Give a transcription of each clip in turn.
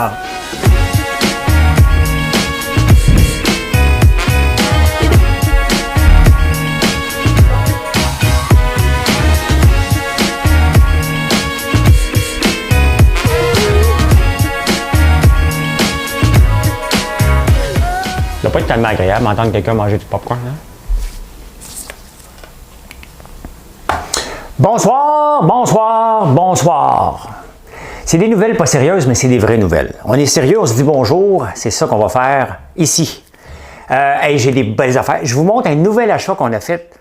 Ça doit pas être tellement agréable d'entendre quelqu'un manger du popcorn, hein? Bonsoir, bonsoir, bonsoir. C'est des nouvelles pas sérieuses, mais c'est des vraies nouvelles. On est sérieux, on se dit bonjour, c'est ça qu'on va faire ici. Hey, j'ai des belles affaires. Je vous montre un nouvel achat qu'on a fait.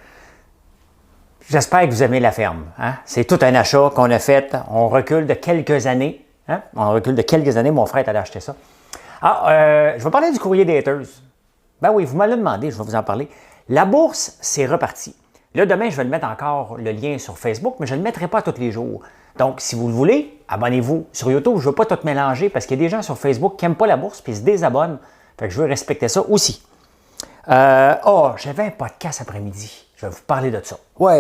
J'espère que vous aimez la ferme. Hein? C'est tout un achat qu'on a fait. On recule de quelques années. Hein? On recule de quelques années. Mon frère est allé acheter ça. Je vais parler du courrier des haters. Ben oui, vous m'avez demandé, je vais vous en parler. La bourse, c'est reparti. Là, demain, je vais le mettre encore le lien sur Facebook, mais je ne le mettrai pas tous les jours. Donc, si vous le voulez, abonnez-vous sur YouTube. Je ne veux pas tout mélanger parce qu'il y a des gens sur Facebook qui n'aiment pas la bourse et se désabonnent. Fait que je veux respecter ça aussi. J'avais un podcast après-midi. Je vais vous parler de ça. Oui.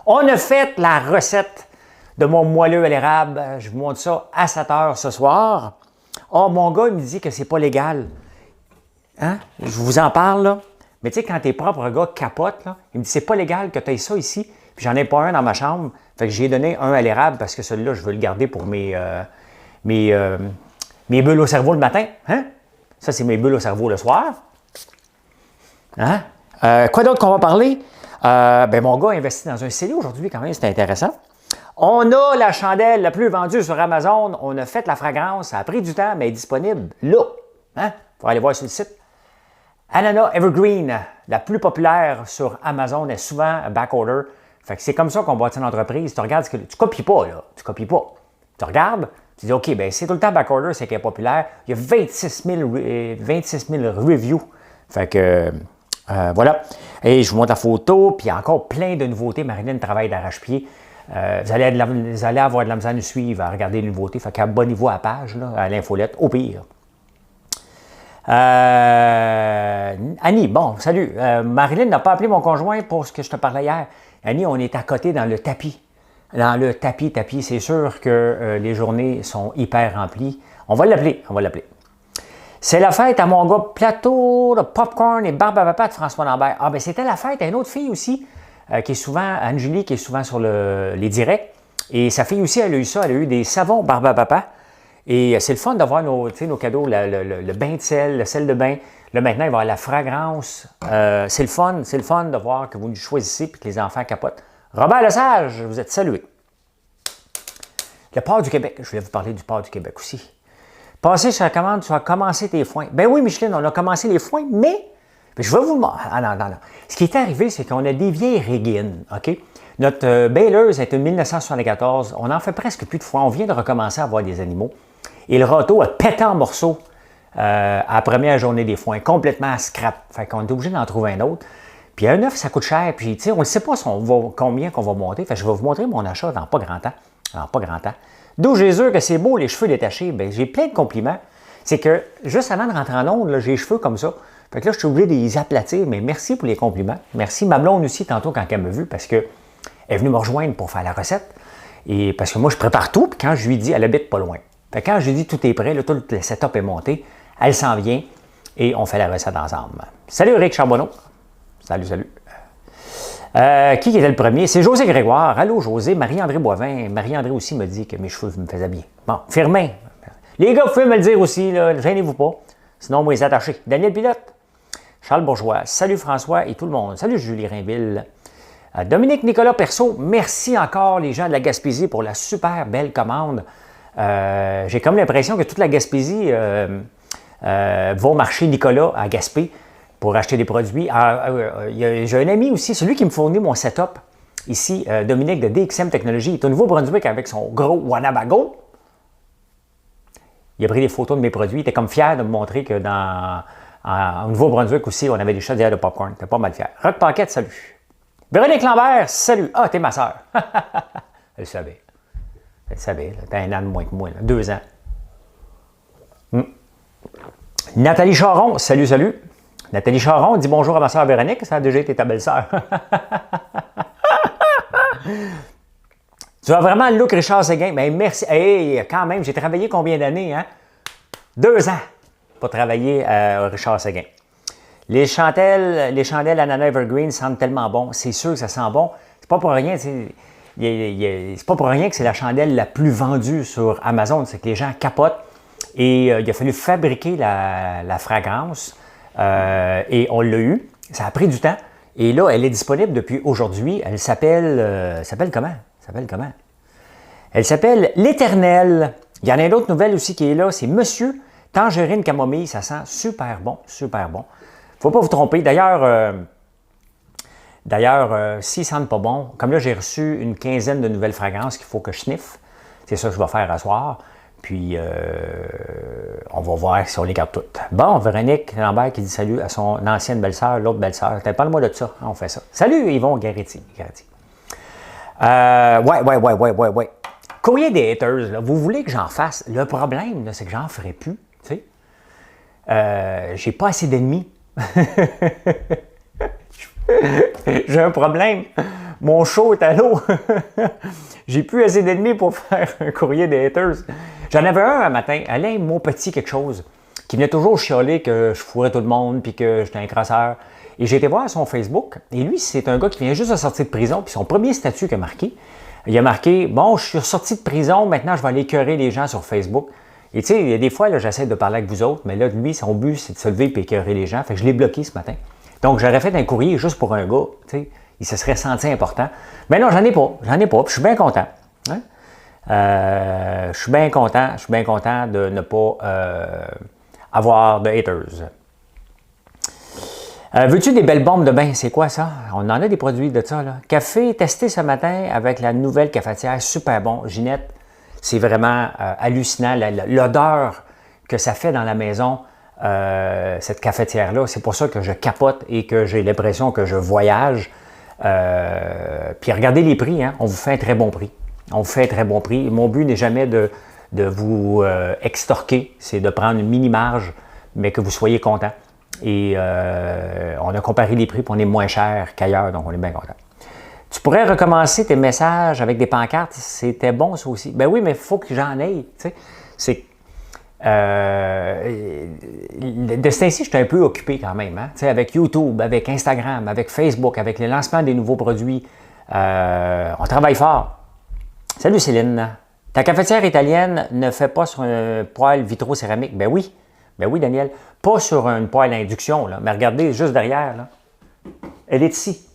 On a fait la recette de mon moelleux à l'érable. Je vous montre ça à 7 h ce soir. Mon gars, il me dit que c'est pas légal. Hein? Je vous en parle, là. Mais tu sais, quand tes propres gars capotent, là, il me dit c'est pas légal que tu aies ça ici. Puis j'en ai pas un dans ma chambre. Fait que j'ai donné un à l'érable parce que celui-là, je veux le garder pour mes bulles au cerveau le matin. Hein? Ça, c'est mes bulles au cerveau le soir. Hein? Quoi d'autre qu'on va parler? Mon gars a investi dans un CD aujourd'hui, quand même, c'est intéressant. On a la chandelle la plus vendue sur Amazon. On a fait la fragrance. Ça a pris du temps, mais elle est disponible là. Hein? Faut aller voir sur le site. Ananas Evergreen, la plus populaire sur Amazon, est souvent backorder. Fait que c'est comme ça qu'on bâtit une entreprise. Tu regardes ce que tu copies pas, là. Tu copies pas. Tu regardes, tu dis, OK, c'est tout le temps backorder, c'est qu'elle est populaire. Il y a 26 000 reviews. Fait que, voilà. Et je vous montre la photo, puis il y a encore plein de nouveautés. Marilyn travaille d'arrache-pied. Vous allez avoir de la misère à nous suivre, à regarder les nouveautés. Fait qu'abonnez-vous à la page, là, à l'infolette, au pire. Annie, bon, salut. Marilyn n'a pas appelé mon conjoint pour ce que je te parlais hier. Annie, on est à côté dans le tapis. Dans le tapis. C'est sûr que les journées sont hyper remplies. On va l'appeler. C'est la fête à mon gars Plateau, le popcorn et barbe à papa de François Lambert. C'était la fête à une autre fille aussi, qui est souvent, Angélie, qui est souvent sur les directs. Et sa fille aussi, elle a eu ça. Elle a eu des savons barbe à papa. Et c'est le fun d'avoir nos cadeaux, le bain de sel, le sel de bain. Là, maintenant, il va y avoir la fragrance. C'est le fun de voir que vous nous choisissez et que les enfants capotent. Robert Lesage, vous êtes salué. Le port du Québec, je voulais vous parler du port du Québec aussi. Passer sur la commande, tu as commencé tes foins. Ben oui, Micheline, on a commencé les foins, mais je vais vous le montrer. Ah non. Ce qui est arrivé, c'est qu'on a des vieilles régines, OK? Notre baileuse est une 1974. On n'en fait presque plus de foin. On vient de recommencer à avoir des animaux. Et le râteau a pété en morceaux à la première journée des foins, complètement à scrap. Fait qu'on est obligé d'en trouver un autre. Puis un œuf, ça coûte cher. Puis on ne sait pas combien qu'on va monter. Fait que je vais vous montrer mon achat dans pas grand temps. D'où j'ai sûr que c'est beau, les cheveux détachés. J'ai plein de compliments. C'est que juste avant de rentrer en onde, j'ai les cheveux comme ça. Fait que là, je suis obligé de les aplatir. Mais merci pour les compliments. Merci ma blonde aussi, tantôt, quand elle m'a vu, parce qu'elle est venue me rejoindre pour faire la recette. Et parce que moi, je prépare tout. Puis quand je lui dis, elle habite pas loin. Fait que quand je lui dis tout est prêt, là, tout le setup est monté, elle s'en vient et on fait la recette ensemble. Salut Eric Charbonneau. Salut. Qui était le premier? C'est José Grégoire. Allô José, Marie-André Boivin. Marie-André aussi me dit que mes cheveux me faisaient bien. Bon, Firmin. Les gars, vous pouvez me le dire aussi, là, gênez-vous pas. Sinon, moi, les attacher. Daniel Pilote. Charles Bourgeois. Salut François et tout le monde. Salut Julie Rainville. Dominique Nicolas Perceau. Merci encore les gens de la Gaspésie pour la super belle commande. J'ai comme l'impression que toute la Gaspésie va au marché Nicolas à Gaspé pour acheter des produits. J'ai un ami aussi, celui qui me fournit mon setup ici, Dominique de DXM Technologies. Il est au Nouveau-Brunswick avec son gros Wanabago. Il a pris des photos de mes produits. Il était comme fier de me montrer que au Nouveau-Brunswick aussi, on avait des chaudières de popcorn. J'étais pas mal fier. Rock Paquette, salut. Véronique Lambert, salut. Ah, t'es ma soeur. Elle savait. Elle savait, t'as un an de moins que moi, là. 2 ans. Nathalie Charon, salut. Nathalie Charon dit bonjour à ma soeur Véronique, ça a déjà été ta belle-sœur. Tu as vraiment le look Richard Séguin. Mais merci. Hey, quand même, j'ai travaillé combien d'années, hein? 2 ans pour travailler à Richard Séguin. Les chandelles ananas Evergreen sentent tellement bon. C'est sûr que ça sent bon. C'est pas pour rien, c'est pas pour rien que c'est la chandelle la plus vendue sur Amazon. C'est que les gens capotent. Et il a fallu fabriquer la fragrance. Et on l'a eu. Ça a pris du temps. Et là, elle est disponible depuis aujourd'hui. Elle s'appelle comment? Elle s'appelle l'Éternel. Il y en a une autre nouvelle aussi qui est là. C'est Monsieur Tangerine Camomille. Ça sent super bon, super bon. Il ne faut pas vous tromper. D'ailleurs, s'ils ne sentent pas bon, comme là, j'ai reçu une quinzaine de nouvelles fragrances qu'il faut que je sniffe. C'est ça que je vais faire à soir. Puis, on va voir si on les garde toutes. Bon, Véronique Lambert qui dit salut à son ancienne belle-sœur, l'autre belle-sœur. Parle-moi de ça, on fait ça. Salut Yvon Garretti. Ouais. Courrier des haters, là, vous voulez que j'en fasse? Le problème, c'est que j'en ferai plus. Tu sais, j'ai pas assez d'ennemis. J'ai un problème. Mon show est à l'eau. J'ai plus assez d'ennemis pour faire un courrier des haters. J'en avais un matin, Alain Maupetit quelque chose, qui venait toujours chialer que je fourrais tout le monde puis que j'étais un crasseur. Et j'ai été voir son Facebook. Et lui, c'est un gars qui vient juste de sortir de prison. Puis son premier statut qu'il a marqué, il a marqué « Bon, je suis sorti de prison, maintenant je vais aller écœurer les gens sur Facebook. » Et tu sais, il y a des fois, j'essaie de parler avec vous autres, mais là, lui, son but, c'est de se lever et écœurer les gens. Fait que je l'ai bloqué ce matin. Donc, j'aurais fait un courrier juste pour un gars, tu sais. Il se serait senti important. Mais non, j'en ai pas. Puis je suis bien content. Hein? Je suis bien content de ne pas avoir de haters. Veux-tu des belles bombes de bain? C'est quoi ça? On en a des produits de ça, là. Café testé ce matin avec la nouvelle cafetière. Super bon. Ginette, c'est vraiment hallucinant. L'odeur que ça fait dans la maison, cette cafetière-là. C'est pour ça que je capote et que j'ai l'impression que je voyage. Puis regardez les prix, hein? On vous fait un très bon prix. Mon but n'est jamais de vous extorquer, c'est de prendre une mini-marge, mais que vous soyez content. Et on a comparé les prix, puis on est moins cher qu'ailleurs, donc on est bien content. Tu pourrais recommencer tes messages avec des pancartes, c'était bon ça aussi. Ben oui, mais il faut que j'en aille. Tu sais. C'est de ce temps-ci, je suis un peu occupé quand même, hein? Avec YouTube, avec Instagram, avec Facebook, avec le lancement des nouveaux produits. On travaille fort. Salut Céline. Ta cafetière italienne ne fait pas sur un poêle vitro-céramique? Ben oui, Daniel. Pas sur une poêle à induction, là. Mais regardez, juste derrière, là. Elle est ici.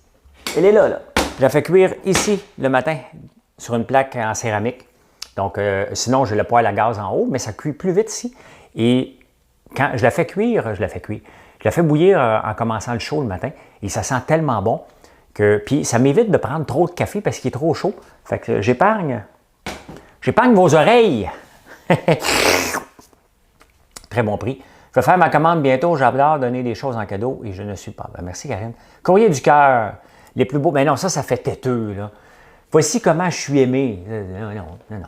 Elle est là, là. Je la fais cuire ici le matin sur une plaque en céramique. Donc, sinon, j'ai le poêle à gaz en haut, mais ça cuit plus vite ici. Et quand je la fais cuire, je la fais bouillir en commençant le chaud le matin. Et ça sent tellement bon que... Puis, ça m'évite de prendre trop de café parce qu'il est trop chaud. Fait que j'épargne vos oreilles. Très bon prix. Je vais faire ma commande bientôt. J'adore donner des choses en cadeau et je ne suis pas... Ben, merci, Karine. Courrier du cœur. Les plus beaux... Mais non, ça fait têteux, là. Voici comment je suis aimé. Non.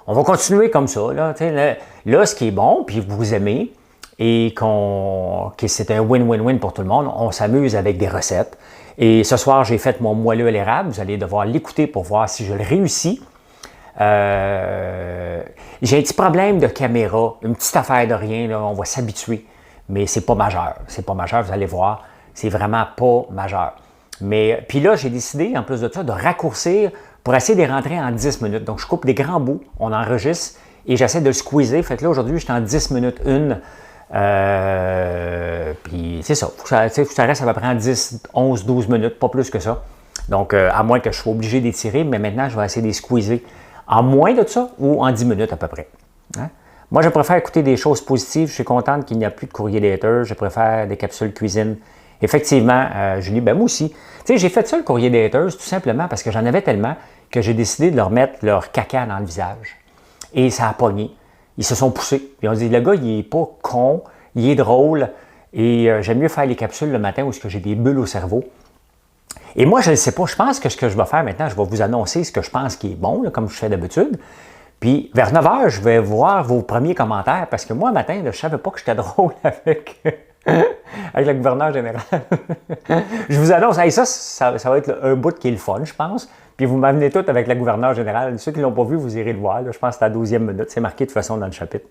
On va continuer comme ça. Là, ce qui est bon, puis vous aimez, et que c'est un win-win-win pour tout le monde, on s'amuse avec des recettes. Et ce soir, j'ai fait mon moelleux à l'érable. Vous allez devoir l'écouter pour voir si je le réussis. J'ai un petit problème de caméra, une petite affaire de rien, là, on va s'habituer. Mais c'est pas majeur. Vous allez voir. C'est vraiment pas majeur. Mais puis là, j'ai décidé, en plus de ça, de raccourcir pour essayer de les rentrer en 10 minutes. Donc, je coupe des grands bouts, on enregistre et j'essaie de le squeezer. Fait que là, aujourd'hui, je suis en 10 minutes une. Puis c'est ça. Faut que ça reste à peu près en 10, 11, 12 minutes, pas plus que ça. Donc, à moins que je sois obligé d'étirer, mais maintenant, je vais essayer de les squeezer en moins de ça ou en 10 minutes à peu près. Hein? Moi, je préfère écouter des choses positives. Je suis contente qu'il n'y a plus de courrier des haters. Je préfère des capsules cuisine. Effectivement, Julie, ben moi aussi. Tu sais, j'ai fait ça, le courrier des haters, tout simplement parce que j'en avais tellement que j'ai décidé de leur mettre leur caca dans le visage. Et ça a pogné. Ils se sont poussés. Ils ont dit, le gars, il n'est pas con, il est drôle. Et j'aime mieux faire les capsules le matin où j'ai des bulles au cerveau. Et moi, je ne sais pas. Je pense que ce que je vais faire maintenant, je vais vous annoncer ce que je pense qui est bon, là, comme je fais d'habitude. Puis, vers 9 h, je vais voir vos premiers commentaires parce que moi, matin, là, je ne savais pas que j'étais drôle avec le gouverneur général. Je vous annonce, hey, ça va être un bout qui est le fun, je pense. Puis vous m'amenez tout avec la gouverneure générale. Ceux qui ne l'ont pas vu, vous irez le voir. Là. Je pense que c'est à la 12e minute. C'est marqué de toute façon dans le chapitre.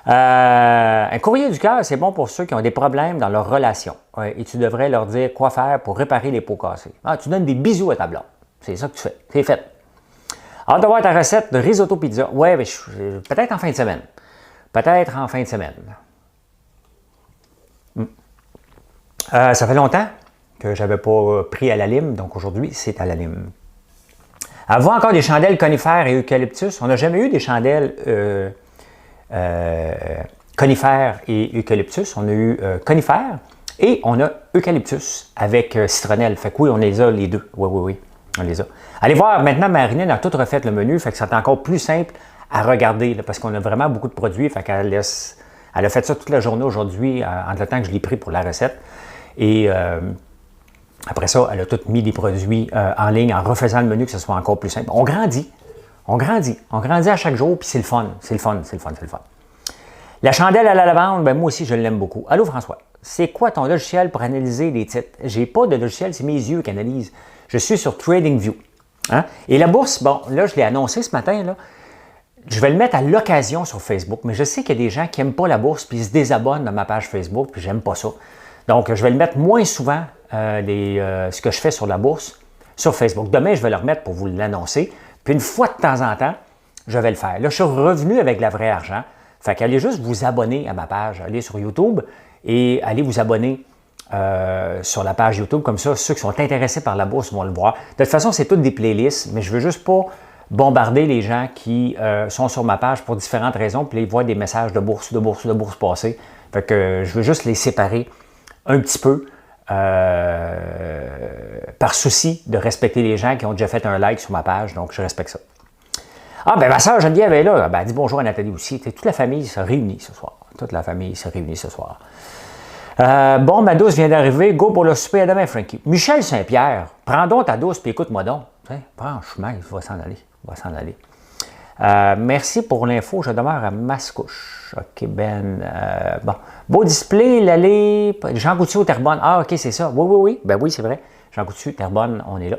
Un courrier du cœur, c'est bon pour ceux qui ont des problèmes dans leur relation. Ouais, et tu devrais leur dire quoi faire pour réparer les pots cassés. Ah, tu donnes des bisous à ta blonde. C'est ça que tu fais. C'est fait. Hâte de voir ta recette de risotto pizza. Ouais, peut-être en fin de semaine. Peut-être en fin de semaine. Ça fait longtemps que je n'avais pas pris à la lime, donc aujourd'hui, c'est à la lime. Avez-vous encore des chandelles conifères et eucalyptus? On n'a jamais eu des chandelles conifères et eucalyptus. On a eu conifères et on a eucalyptus avec citronnelle. Fait que oui, on les a les deux. Oui, on les a. Allez voir, maintenant, Marinette a tout refait le menu, fait que c'est encore plus simple à regarder, là, parce qu'on a vraiment beaucoup de produits, fait qu'elle elle a fait ça toute la journée aujourd'hui, entre le temps que je l'ai pris pour la recette. Et après ça, elle a tout mis des produits en ligne en refaisant le menu, que ce soit encore plus simple. On grandit. On grandit à chaque jour, puis c'est le fun. La chandelle à la lavande, ben moi aussi, je l'aime beaucoup. Allô, François, c'est quoi ton logiciel pour analyser les titres? J'ai pas de logiciel, c'est mes yeux qui analysent. Je suis sur TradingView. Hein? Et la bourse, bon, là, je l'ai annoncé ce matin, là. Je vais le mettre à l'occasion sur Facebook, mais je sais qu'il y a des gens qui n'aiment pas la bourse, puis ils se désabonnent de ma page Facebook, puis j'aime pas ça. Donc, je vais le mettre moins souvent, ce que je fais sur la bourse, sur Facebook. Demain, je vais le remettre pour vous l'annoncer. Puis une fois de temps en temps, je vais le faire. Là, je suis revenu avec la vraie argent. Fait qu'allez juste vous abonner à ma page. Allez sur YouTube et allez vous abonner sur la page YouTube. Comme ça, ceux qui sont intéressés par la bourse vont le voir. De toute façon, c'est toutes des playlists, mais je veux juste pas bombarder les gens qui sont sur ma page pour différentes raisons, puis ils voient des messages de bourse passer. Fait que je veux juste les séparer un petit peu par souci de respecter les gens qui ont déjà fait un like sur ma page, donc je respecte ça. Ah, ben ma soeur Geneviève est là. Ben, elle dit bonjour à Nathalie aussi. Toute la famille se réunit ce soir. Bon, ma douce vient d'arriver. Go pour le souper à demain, Frankie. Michel Saint-Pierre, prends donc ta douce et écoute-moi donc. Franchement, il va s'en aller. Merci pour l'info. Je demeure à Mascouche. OK, Ben. Bon. Beau display, l'allée. Jean Coutu, Terrebonne. Ah, OK, c'est ça. Oui. Ben oui, c'est vrai. Jean Coutu, Terrebonne, on est là.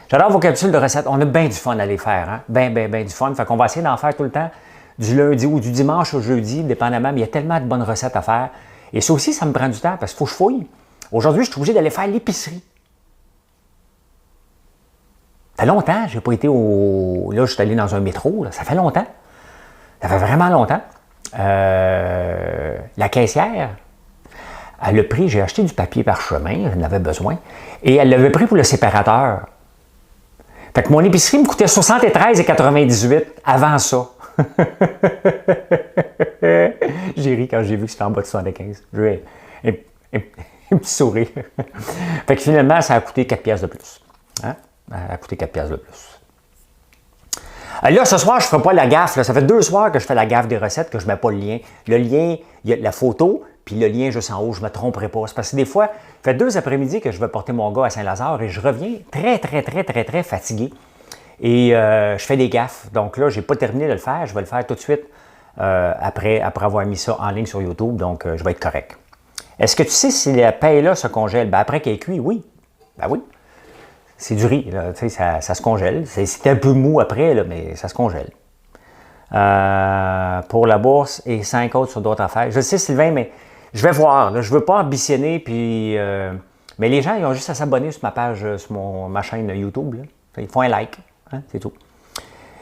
J'adore vos capsules de recettes. On a bien du fun à les faire. Hein? Ben du fun. Fait qu'on va essayer d'en faire tout le temps, du lundi ou du dimanche au jeudi, dépendamment. Mais il y a tellement de bonnes recettes à faire. Et ça aussi, ça me prend du temps parce qu'il faut que je fouille. Aujourd'hui, je suis obligé d'aller faire l'épicerie. Ça fait longtemps, je n'ai pas été au... Là, je suis allé dans un métro, là. Ça fait longtemps. Ça fait vraiment longtemps. La caissière, elle a pris, j'ai acheté du papier parchemin, j'en avais besoin, et elle l'avait pris pour le séparateur. Fait que mon épicerie me coûtait 73,98 avant ça. J'ai ri quand j'ai vu que c'était en bas de 75. J'ai un petit sourire. Fait que finalement, ça a coûté 4 piastres de plus. Hein? Ça a coûté 4 piastres de plus. Là, ce soir, je ne ferai pas la gaffe. Là. Ça fait 2 soirs que je fais la gaffe des recettes, que je ne mets pas le lien. Le lien, il y a la photo, puis le lien juste en haut, je ne me tromperai pas. C'est parce que des fois, ça fait 2 après-midi que je vais porter mon gars à Saint-Lazare et je reviens très fatigué. Et je fais des gaffes. Donc là, je n'ai pas terminé de le faire. Je vais le faire tout de suite après avoir mis ça en ligne sur YouTube. Donc, je vais être correct. Est-ce que tu sais si la paille-là se congèle? Ben, après qu'elle est cuite, oui. Ben oui. C'est du riz, là, ça se congèle. C'est un peu mou après, là, mais ça se congèle. Pour la bourse et 5 autres sur d'autres affaires. Je sais, Sylvain, mais je vais voir. Là, je ne veux pas ambitionner. Puis, mais les gens, ils ont juste à s'abonner sur ma page, sur ma chaîne YouTube. Là. Ils font un like. Hein, c'est tout.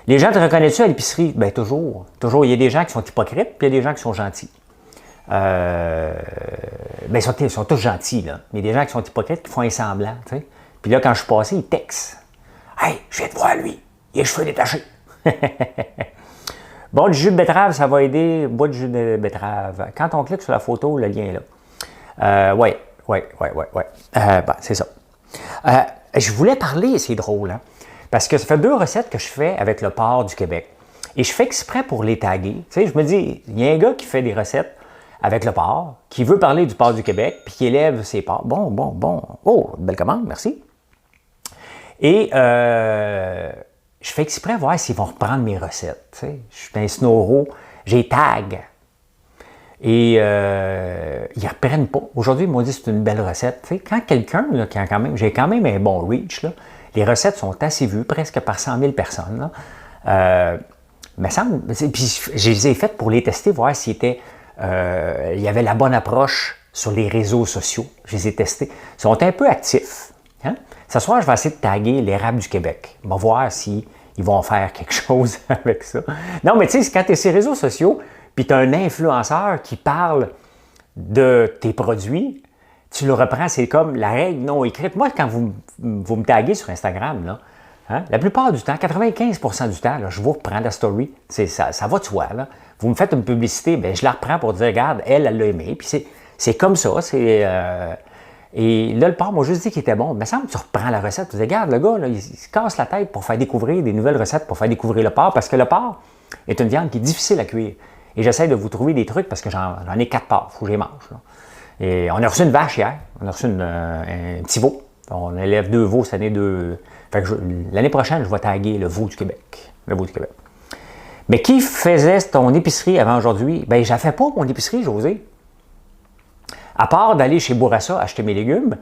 Les gens te reconnaissent-tu à l'épicerie? Bien, toujours. Toujours. Il y a des gens qui sont hypocrites, puis il y a des gens qui sont gentils. Bien, ils sont tous gentils, là. Mais il y a des gens qui sont hypocrites qui font un semblant, tu sais. Puis là, quand je suis passé, ils textent. « Hey, je viens de voir lui. Il a les cheveux détachés. » Bon, du jus de betterave, ça va aider. Bois de jus de betterave. Quand on clique sur la photo, le lien est là. Oui. C'est ça. Je voulais parler, c'est drôle, hein, parce que ça fait 2 recettes que je fais avec le porc du Québec. Et je fais exprès pour les taguer. Tu sais, je me dis, il y a un gars qui fait des recettes avec le porc, qui veut parler du porc du Québec, puis qui élève ses porcs. Bon. Oh, belle commande, merci. Et je fais exprès voir s'ils vont reprendre mes recettes. Tu sais. Je suis un snoro, j'ai tag. Et ils ne reprennent pas. Aujourd'hui, ils m'ont dit que c'est une belle recette. Tu sais, quand quelqu'un, là, qui a quand même, j'ai quand même un bon reach, là, Les recettes sont assez vues, presque par 100 000 personnes. Mais puis je les ai faites pour les tester, voir s'il il y avait la bonne approche sur les réseaux sociaux. Je les ai testés. Ils sont un peu actifs. Hein? Ce soir, je vais essayer de taguer l'érable du Québec. On va voir s'ils vont faire quelque chose avec ça. Non, mais tu sais, quand tu es sur les réseaux sociaux, puis tu as un influenceur qui parle de tes produits, tu le reprends, c'est comme la règle non écrite. Moi, quand vous me taguez sur Instagram, là, hein, la plupart du temps, 95% du temps, là, je vous reprends la story. Ça va de soi. Là. Vous me faites une publicité, bien, je la reprends pour dire, regarde, elle l'a aimé. Puis c'est comme ça. Et là, le porc m'a juste dit qu'il était bon. Il me semble que tu reprends la recette. Tu dis, regarde, le gars, là, il se casse la tête pour faire découvrir des nouvelles recettes, pour faire découvrir le porc, parce que le porc est une viande qui est difficile à cuire. Et j'essaie de vous trouver des trucs parce que j'en ai 4 porcs. Il faut que je les mange. Là. Et on a reçu une vache hier. On a reçu un petit veau. On élève 2 veaux cette année. L'année prochaine, je vais taguer le veau du Québec. Le veau du Québec. Mais qui faisait ton épicerie avant aujourd'hui? Bien, je ne fais pas mon épicerie, José. À part d'aller chez Bourassa acheter mes légumes,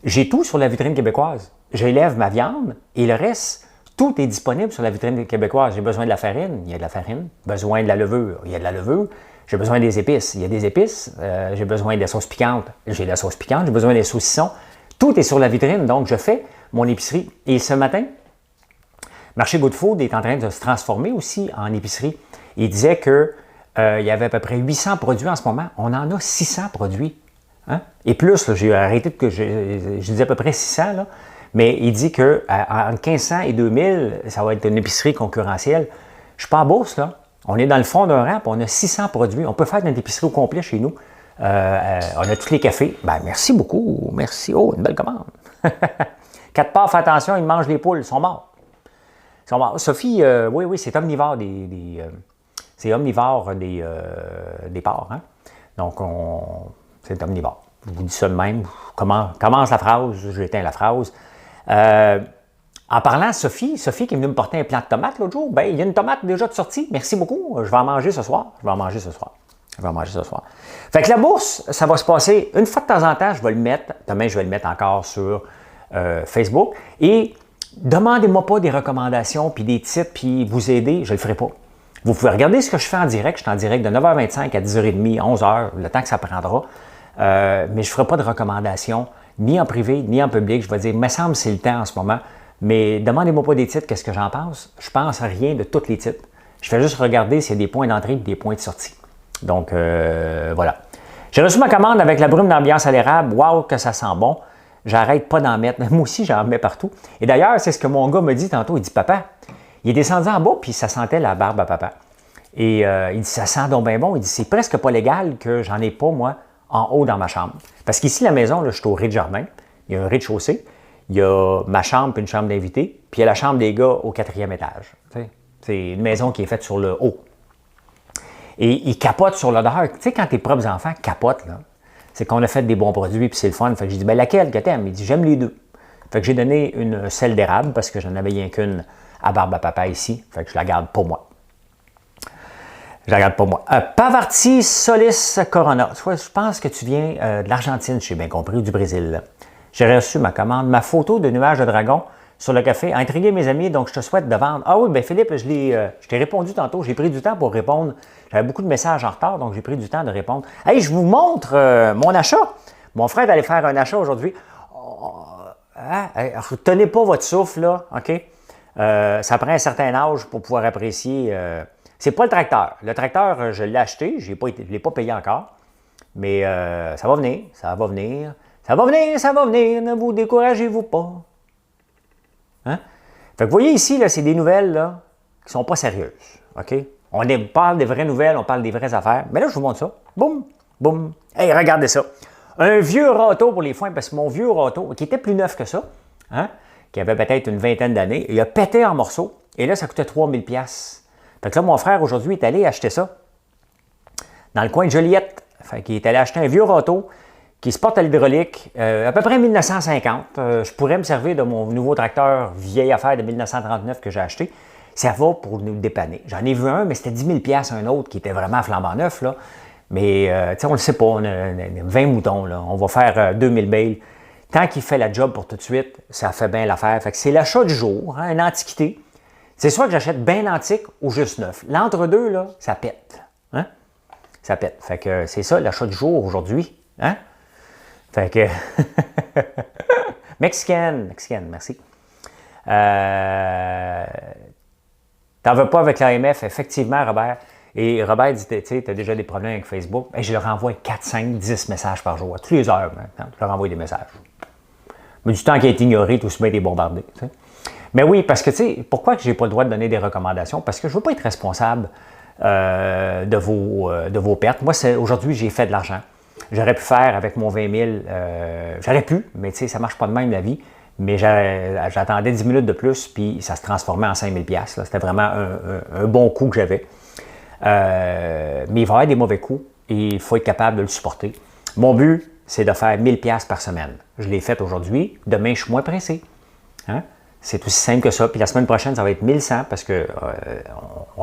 j'ai tout sur la vitrine québécoise. J'élève ma viande et le reste, tout est disponible sur la vitrine québécoise. J'ai besoin de la farine, il y a de la farine. Besoin de la levure, il y a de la levure. J'ai besoin des épices, il y a des épices. J'ai besoin de la sauce piquante, j'ai de la sauce piquante. J'ai besoin des saucissons. Tout est sur la vitrine, donc je fais mon épicerie. Et ce matin, Marché Good Food est en train de se transformer aussi en épicerie. Il disait qu'il y avait à peu près 800 produits en ce moment. On en a 600 produits. Hein? Et plus, là, j'ai arrêté de je disais à peu près 600, là, mais il dit qu'entre 1500 et 2000, ça va être une épicerie concurrentielle. Je ne suis pas en bourse, là. On est dans le fond d'un rang, puis on a 600 produits. On peut faire une épicerie au complet chez nous. On a tous les cafés. Ben, merci beaucoup. Merci. Oh, une belle commande. 4 parts, fais attention, ils mangent les poules. Ils sont morts. Ils sont morts. Sophie, oui, c'est omnivore c'est omnivore des porcs. Hein? Donc, c'est omnivore. Je vous dis ça de même. Commence la phrase, j'éteins la phrase. En parlant de Sophie qui est venue me porter un plant de tomates l'autre jour, bien, il y a une tomate déjà de sortie. Merci beaucoup. Je vais en manger ce soir. Fait que la bourse, ça va se passer une fois de temps en temps. Je vais le mettre. Demain, je vais le mettre encore sur Facebook. Et demandez-moi pas des recommandations, puis des titres, puis vous aider. Je ne le ferai pas. Vous pouvez regarder ce que je fais en direct. Je suis en direct de 9h25 à 10h30, 11h, le temps que ça prendra. Mais je ne ferai pas de recommandations, ni en privé, ni en public. Je vais dire, il me semble que c'est le temps en ce moment. Mais demandez-moi pas des titres, qu'est-ce que j'en pense. Je pense à rien de tous les titres. Je fais juste regarder s'il y a des points d'entrée et des points de sortie. Donc, voilà. J'ai reçu ma commande avec la brume d'ambiance à l'érable. Waouh, que ça sent bon. J'arrête pas d'en mettre. Moi aussi, j'en mets partout. Et d'ailleurs, c'est ce que mon gars me dit tantôt. Il dit, papa, il est descendu en bas, puis ça sentait la barbe à papa. Et il dit, ça sent donc bien bon. Il dit, c'est presque pas légal que j'en ai pas, moi, en haut dans ma chambre. Parce qu'ici, la maison, là, je suis au rez-de-jardin. Il y a un rez-de-chaussée. Il y a ma chambre puis une chambre d'invité. Puis il y a la chambre des gars au 4e étage. C'est une maison qui est faite sur le haut. Et ils capotent sur l'odeur. Tu sais, quand tes propres enfants capotent, là, c'est qu'on a fait des bons produits puis c'est le fun. Fait que j'ai dit, ben laquelle que t'aimes? Il dit, j'aime les deux. Fait que j'ai donné une sel d'érable parce que j'en avais rien qu'une à barbe à papa ici. Fait que je la garde pour moi. Pavarti Solis Corona. Je pense que tu viens de l'Argentine, j'ai bien compris, ou du Brésil. Là. J'ai reçu ma commande, ma photo de nuage de dragon sur le café a intrigué mes amis, donc je te souhaite de vendre. Ah oui, bien Philippe, je t'ai répondu tantôt, j'ai pris du temps pour répondre. J'avais beaucoup de messages en retard, donc j'ai pris du temps de répondre. Hey, je vous montre mon achat. Mon frère est allé faire un achat aujourd'hui. Tenez pas votre souffle, là, OK? Ça prend un certain âge pour pouvoir apprécier. C'est pas le tracteur. Le tracteur, je l'ai acheté, je ne l'ai pas payé encore. Mais ça va venir, ne vous découragez-vous pas. Hein? Fait que vous voyez ici, là, c'est des nouvelles là, qui ne sont pas sérieuses. OK? On parle des vraies nouvelles, on parle des vraies affaires. Mais là, je vous montre ça. Boum, boum. Hey, regardez ça. Un vieux râteau pour les foins, parce que mon vieux râteau, qui était plus neuf que ça, hein, qui avait peut-être une vingtaine d'années, il a pété en morceaux. Et là, ça coûtait 3000$. Fait que là, mon frère, aujourd'hui, est allé acheter ça dans le coin de Joliette. Fait qu'il est allé acheter un vieux râteau qui se porte à l'hydraulique, à peu près 1950. Je pourrais me servir de mon nouveau tracteur vieille affaire de 1939 que j'ai acheté. Ça va pour nous dépanner. J'en ai vu un, mais c'était 10 000$ un autre qui était vraiment flambant neuf. Là. Mais, tu sais, on ne le sait pas. On a 20 moutons. Là. On va faire 2000 bales. Tant qu'il fait la job pour tout de suite, ça fait bien l'affaire. Fait que c'est l'achat du jour, hein, une antiquité. C'est soit que j'achète bien antique ou juste neuf. L'entre-deux, là, ça pète. Hein? Ça pète. Fait que c'est ça l'achat du jour aujourd'hui. Hein? Fait que. Mexicaine, merci. T'en veux pas avec l'AMF, effectivement, Robert. Et Robert dit, tu sais, tu as déjà des problèmes avec Facebook. Et je leur envoie 4, 5, 10 messages par jour. À toutes les heures, maintenant, je leur envoie des messages. Mais du temps qui est ignoré, tout se met des bombardés. Tu sais. Mais oui, parce que, tu sais, pourquoi je n'ai pas le droit de donner des recommandations? Parce que je ne veux pas être responsable de vos pertes. Moi, aujourd'hui, j'ai fait de l'argent. J'aurais pu faire avec mon 20 000, j'aurais pu, mais tu sais, ça ne marche pas de même la vie. Mais j'attendais 10 minutes de plus, puis ça se transformait en 5 000 $. C'était vraiment un bon coup que j'avais. Mais il va y avoir des mauvais coups et il faut être capable de le supporter. Mon but, c'est de faire 1 000 $ par semaine. Je l'ai fait aujourd'hui. Demain, je suis moins pressé. Hein? C'est aussi simple que ça. Puis la semaine prochaine, ça va être 1 100 parce que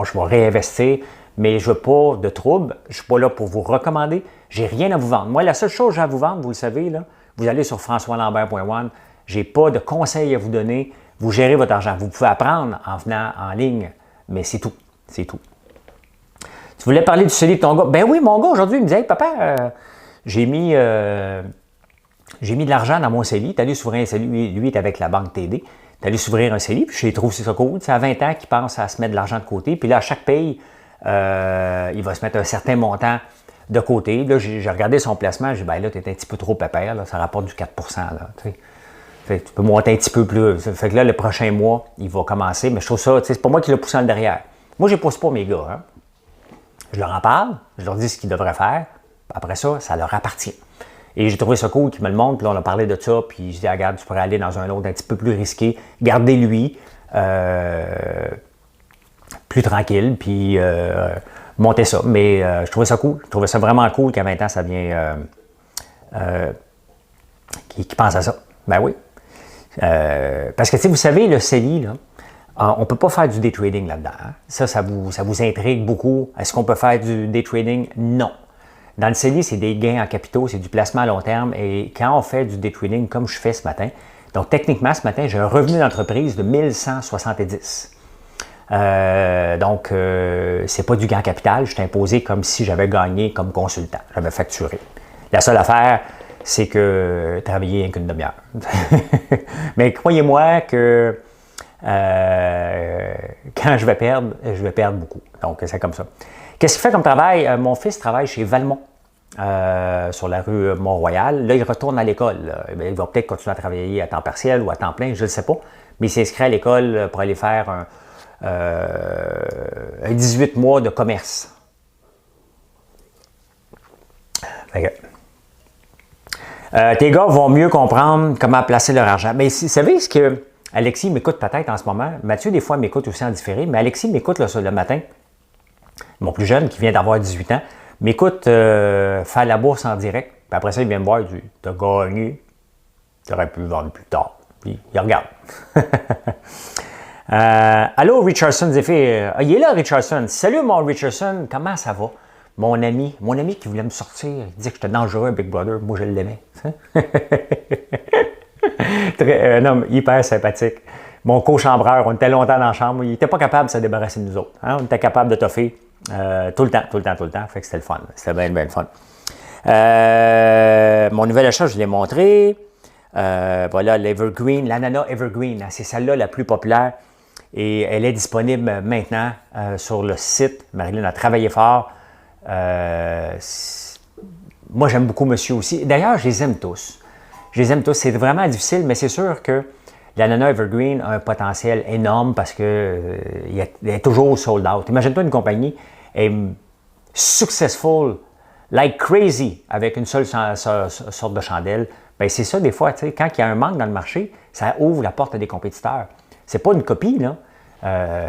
je vais réinvestir. Mais je ne veux pas de trouble. Je ne suis pas là pour vous recommander. Je n'ai rien à vous vendre. Moi, la seule chose que j'ai à vous vendre, vous le savez, là, vous allez sur françoislambert.one. Je n'ai pas de conseils à vous donner. Vous gérez votre argent. Vous pouvez apprendre en venant en ligne, mais c'est tout. C'est tout. Tu voulais parler du CELI de ton gars? Ben oui, mon gars, aujourd'hui, il me disait, hey, papa, j'ai mis de l'argent dans mon CELI. Tu as allé s'ouvrir un CELI. Lui, il est avec la banque TD. Tu as allé s'ouvrir un CELI, puis je trouve c'est ça cool. C'est à 20 ans qu'il pense à se mettre de l'argent de côté. Puis là, à chaque paye, il va se mettre un certain montant de côté. Là, j'ai regardé son placement. J'ai dit, ben là, tu es un petit peu trop pépère. Là, ça rapporte du 4 là, tu sais. Fait que tu peux monter un petit peu plus. Fait que là, le prochain mois, il va commencer. Mais je trouve ça, tu sais, c'est pas moi qui l'ai poussé en derrière. Moi, je ne pousse pas mes gars. Hein. Je leur en parle, je leur dis ce qu'ils devraient faire. Après ça, ça leur appartient. Et j'ai trouvé ça cool qu'ils me le montrent. Puis là, on a parlé de ça. Puis je dis, regarde, tu pourrais aller dans un autre un petit peu plus risqué. Gardez lui plus tranquille. Puis monter ça. Mais je trouvais ça cool. Je trouvais ça vraiment cool qu'à 20 ans, ça vient qu'ils pensent à ça. Ben oui. Parce que, tu sais, vous savez, le CELI, là, on ne peut pas faire du day trading là-dedans. Hein? Ça vous intrigue beaucoup. Est-ce qu'on peut faire du day trading? Non. Dans le CELI, c'est des gains en capitaux, c'est du placement à long terme. Et quand on fait du day trading, comme je fais ce matin, donc techniquement, ce matin, j'ai un revenu d'entreprise de 1170. Donc, c'est pas du gain en capital. Je suis imposé comme si j'avais gagné comme consultant. J'avais facturé. La seule affaire, c'est que travailler rien qu'une demi-heure. Mais croyez-moi que quand je vais perdre beaucoup. Donc, c'est comme ça. Qu'est-ce qu'il fait comme travail? Mon fils travaille chez Valmont, sur la rue Mont-Royal. Là, il retourne à l'école. Il va peut-être continuer à travailler à temps partiel ou à temps plein, je ne sais pas. Mais il s'est inscrit à l'école pour aller faire un 18 mois de commerce. Tes gars vont mieux comprendre comment placer leur argent. Mais vous savez ce que Alexis m'écoute peut-être en ce moment? Mathieu, des fois, m'écoute aussi en différé, mais Alexis m'écoute là, le matin. Mon plus jeune, qui vient d'avoir 18 ans, m'écoute faire la bourse en direct. Puis après ça, il vient me voir, il dit « T'as gagné, tu aurais pu vendre plus tard. » Puis il regarde. Allô, Richardson, il est là, Richardson. Salut, mon Richardson, comment ça va? Mon ami qui voulait me sortir, il disait que j'étais dangereux, Big Brother. Moi, je l'aimais. Un homme hyper sympathique. Mon co-chambreur, on était longtemps dans la chambre. Il n'était pas capable de se débarrasser de nous autres. Hein? On était capable de toffer tout le temps. Fait que c'était le fun. C'était bien le fun. Mon nouvel achat, je vous l'ai montré. Voilà, l'Evergreen, l'ananas Evergreen. Hein? C'est celle-là la plus populaire. Et elle est disponible maintenant sur le site. Marilyn a travaillé fort. Moi, j'aime beaucoup monsieur aussi. D'ailleurs, je les aime tous. C'est vraiment difficile, mais c'est sûr que l'ananas Evergreen a un potentiel énorme parce que il est toujours sold out. Imagine-toi une compagnie est successful, like crazy, avec une seule sorte de chandelle. Bien, c'est ça, des fois, tu sais, quand il y a un manque dans le marché, ça ouvre la porte à des compétiteurs. C'est pas une copie, là.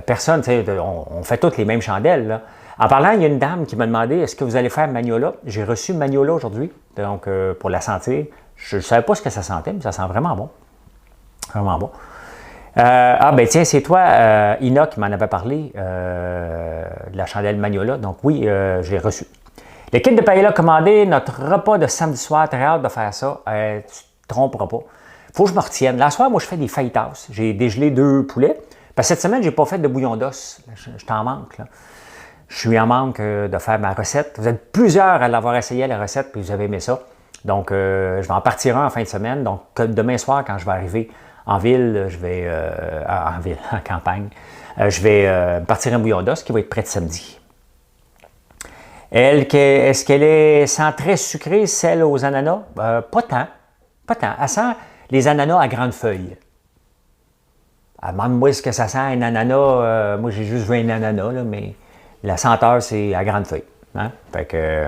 Personne, tu sais, on fait toutes les mêmes chandelles, là. En parlant, il y a une dame qui m'a demandé, est-ce que vous allez faire Magnola? J'ai reçu Magnola aujourd'hui, donc pour la sentir. Je ne savais pas ce que ça sentait, mais ça sent vraiment bon. Vraiment bon. Ben tiens, c'est toi, Ina, qui m'en avait parlé de la chandelle Magnola. Donc oui, je l'ai reçu. Le kit de paella commandé, notre repas de samedi soir, très hâte de faire ça. trompera pas. Il faut que je me retienne. La soir, moi, je fais des fajitas. J'ai dégelé 2 poulets. Parce que cette semaine, je n'ai pas fait de bouillon d'os. Je t'en manque, là. Je suis en manque de faire ma recette. Vous êtes plusieurs à l'avoir essayé, la recette, puis vous avez aimé ça. Donc, je vais en partir un en fin de semaine. Donc, demain soir, quand je vais arriver en ville, je vais... en ville, en campagne, je vais partir un bouillon d'os qui va être prêt de samedi. Est-ce qu'elle est sent très sucrée, celle aux ananas? Pas tant. Pas tant. Elle sent les ananas à grandes feuilles. Demande-moi ce que ça sent un ananas. Moi, j'ai juste vu un ananas, là, mais la senteur, c'est à grande feuille. Hein? Fait que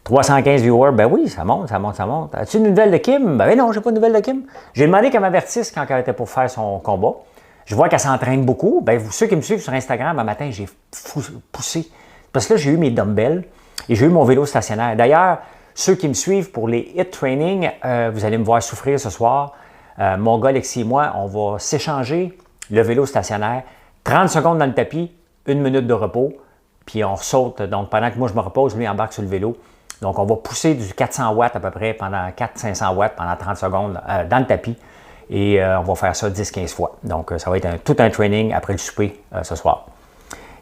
315 viewers, ben oui, ça monte, ça monte, ça monte. As-tu une nouvelle de Kim? Ben non, j'ai pas de nouvelle de Kim. J'ai demandé qu'elle m'avertisse quand elle était pour faire son combat. Je vois qu'elle s'entraîne beaucoup. Ben, ceux qui me suivent sur Instagram, un matin, j'ai poussé. Parce que là, j'ai eu mes dumbbells et j'ai eu mon vélo stationnaire. D'ailleurs, ceux qui me suivent pour les HIIT training, vous allez me voir souffrir ce soir. Mon gars, Alexis et moi, on va s'échanger le vélo stationnaire. 30 secondes dans le tapis, 1 minute de repos, puis on saute. Donc, pendant que moi, je me repose, lui embarque sur le vélo. Donc, on va pousser du 400 watts à peu près pendant 400-500 watts pendant 30 secondes dans le tapis. Et on va faire ça 10-15 fois. Donc, ça va être tout un training après le souper ce soir.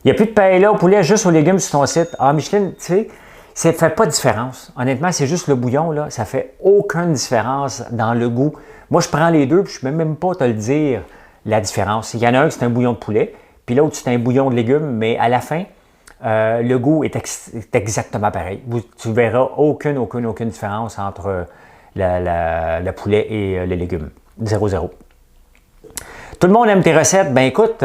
Il n'y a plus de paella au poulet, juste aux légumes sur ton site. Ah, Micheline, tu sais, ça ne fait pas de différence. Honnêtement, c'est juste le bouillon, là. Ça ne fait aucune différence dans le goût. Moi, je prends les deux, puis je ne peux même pas te le dire, la différence. Il y en a un qui c'est un bouillon de poulet, puis l'autre, c'est un bouillon de légumes, mais à la fin, le goût est exactement pareil. Tu ne verras aucune différence entre le poulet et les légumes. 0-0. Tout le monde aime tes recettes. Ben écoute,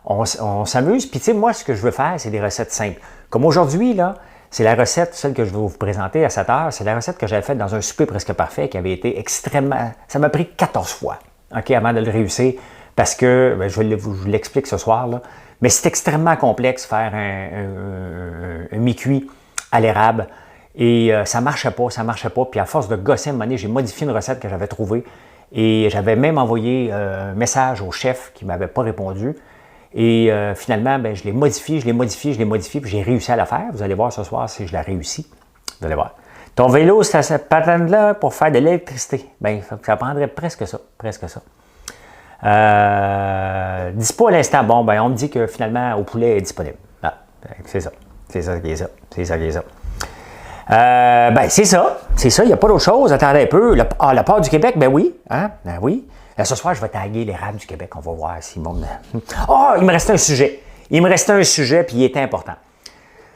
on s'amuse. Puis tu sais, moi, ce que je veux faire, c'est des recettes simples. Comme aujourd'hui, là, c'est la recette, celle que je vais vous présenter à 7 heures, c'est la recette que j'avais faite dans un souper presque parfait qui avait été extrêmement... Ça m'a pris 14 fois, OK, avant de le réussir, parce que, ben, je vous l'explique ce soir, là, mais c'est extrêmement complexe faire un mi-cuit à l'érable. Et ça ne marchait pas. Puis à force de gosser, à un moment donné, j'ai modifié une recette que j'avais trouvée. Et j'avais même envoyé un message au chef qui ne m'avait pas répondu. Et finalement, ben, je l'ai modifié, puis j'ai réussi à la faire. Vous allez voir ce soir si je la réussis. Vous allez voir. Ton vélo, c'est à cette patente-là pour faire de l'électricité. Bien, ça prendrait presque ça. Dispo à l'instant. Bon, ben, on me dit que finalement, au poulet est disponible. Ah, c'est ça. C'est ça qui est ça. Ben, c'est ça, il n'y a pas d'autre chose. Attendez un peu. La part du Québec, ben oui. Hein? Ben oui. Ce soir, je vais taguer l'érable du Québec. On va voir si mon... il me restait un sujet. Puis il était important.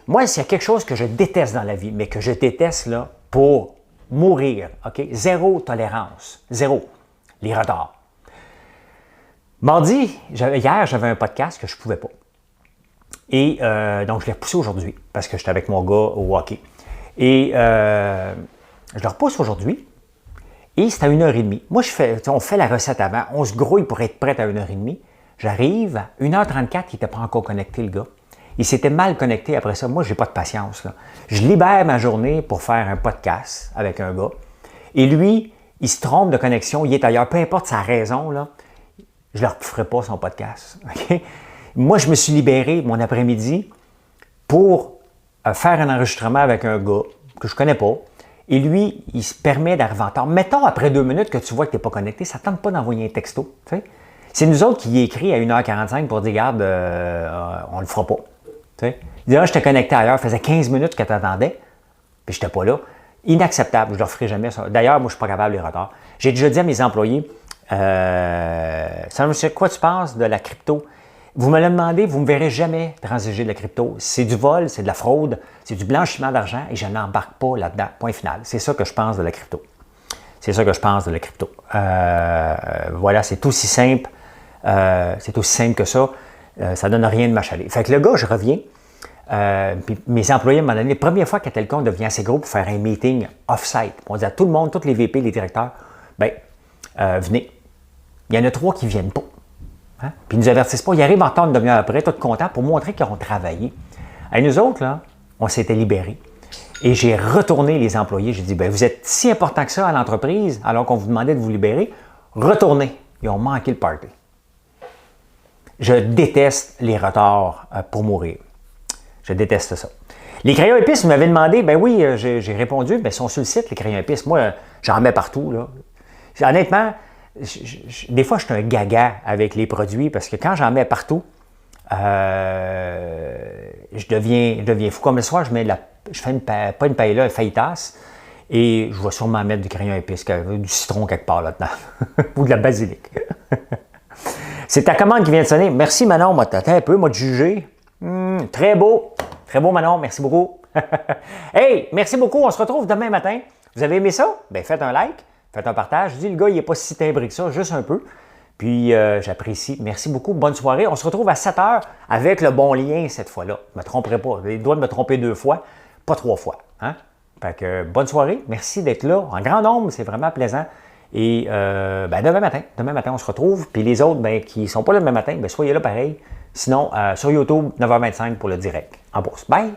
Moi, s'il y a quelque chose que je déteste dans la vie, mais que je déteste là, pour mourir, OK? Zéro tolérance. Zéro. Les retards. Mardi, hier, j'avais un podcast que je ne pouvais pas. Et donc, je l'ai repoussé aujourd'hui parce que j'étais avec mon gars au hockey. Et je le repousse aujourd'hui. Et c'est à 1h30. Moi, on fait la recette avant. On se grouille pour être prêt à 1h30. J'arrive à 1h34, il n'était pas encore connecté, le gars. Il s'était mal connecté après ça. Moi, je n'ai pas de patience, là. Je libère ma journée pour faire un podcast avec un gars. Et lui, il se trompe de connexion. Il est ailleurs. Peu importe sa raison, là, je ne leur ferai pas son podcast. Okay? Moi, je me suis libéré mon après-midi pour faire un enregistrement avec un gars que je ne connais pas. Et lui, il se permet d'arriver en retard. Mettons, après 2 minutes que tu vois que tu n'es pas connecté, ça ne tente pas d'envoyer un texto. T'sais? C'est nous autres qui écrit à 1h45 pour dire, regarde, on ne le fera pas. T'sais? Il dit, je t'ai connecté ailleurs, ça faisait 15 minutes que tu attendais, puis je n'étais pas là. Inacceptable, je ne leur ferai jamais ça. D'ailleurs, moi, je ne suis pas capable des retards. J'ai déjà dit à mes employés, quoi tu penses de la crypto? Vous me le demandez, vous ne me verrez jamais transiger de la crypto. C'est du vol, c'est de la fraude, c'est du blanchiment d'argent et je n'embarque pas là-dedans. Point final. C'est ça que je pense de la crypto. Voilà, c'est aussi simple. C'est aussi simple que ça. Ça ne donne rien de m'achaler. Fait que le gars, je reviens. Puis mes employés m'ont donné la première fois que Telcom devient assez gros pour faire un meeting off-site. On dit à tout le monde, tous les VP, les directeurs, venez. Il y en a 3 qui ne viennent pas. Hein? Puis ils ne nous avertissent pas. Ils arrivent en temps une demi-heure après, tout contents, pour montrer qu'ils ont travaillé. Et nous autres, là, on s'était libérés. Et j'ai retourné les employés. J'ai dit, vous êtes si important que ça à l'entreprise, alors qu'on vous demandait de vous libérer, retournez. Ils ont manqué le party. Je déteste les retards pour mourir. Je déteste ça. Les crayons épices, vous m'avez demandé, ben oui, j'ai répondu, ben ils sont sur le site, les crayons épices. Moi, j'en mets partout, là. Honnêtement, des fois, je suis un gaga avec les produits parce que quand j'en mets partout, je deviens fou. Comme le soir, je fais pas une paella, un fajitas, et je vais sûrement mettre du crayon épice, du citron quelque part là-dedans, ou de la basilic. C'est ta commande qui vient de sonner. Merci Manon, moi, t'attends un peu, moi, de juger. Très beau Manon, merci beaucoup. Hey, merci beaucoup, on se retrouve demain matin. Vous avez aimé ça? Bien, faites un like, faites un partage. Je dis, le gars, il n'est pas si timbré que ça, juste un peu. Puis, j'apprécie. Merci beaucoup. Bonne soirée. On se retrouve à 7 h avec le bon lien cette fois-là. Je ne me tromperai pas. J'ai le droit de me tromper 2 fois, pas 3 fois. Hein? Fait que, bonne soirée. Merci d'être là. En grand nombre, c'est vraiment plaisant. Et demain matin, on se retrouve. Puis les autres qui ne sont pas là demain matin, soyez là pareil. Sinon, sur YouTube, 9h25 pour le direct en bourse. Bye!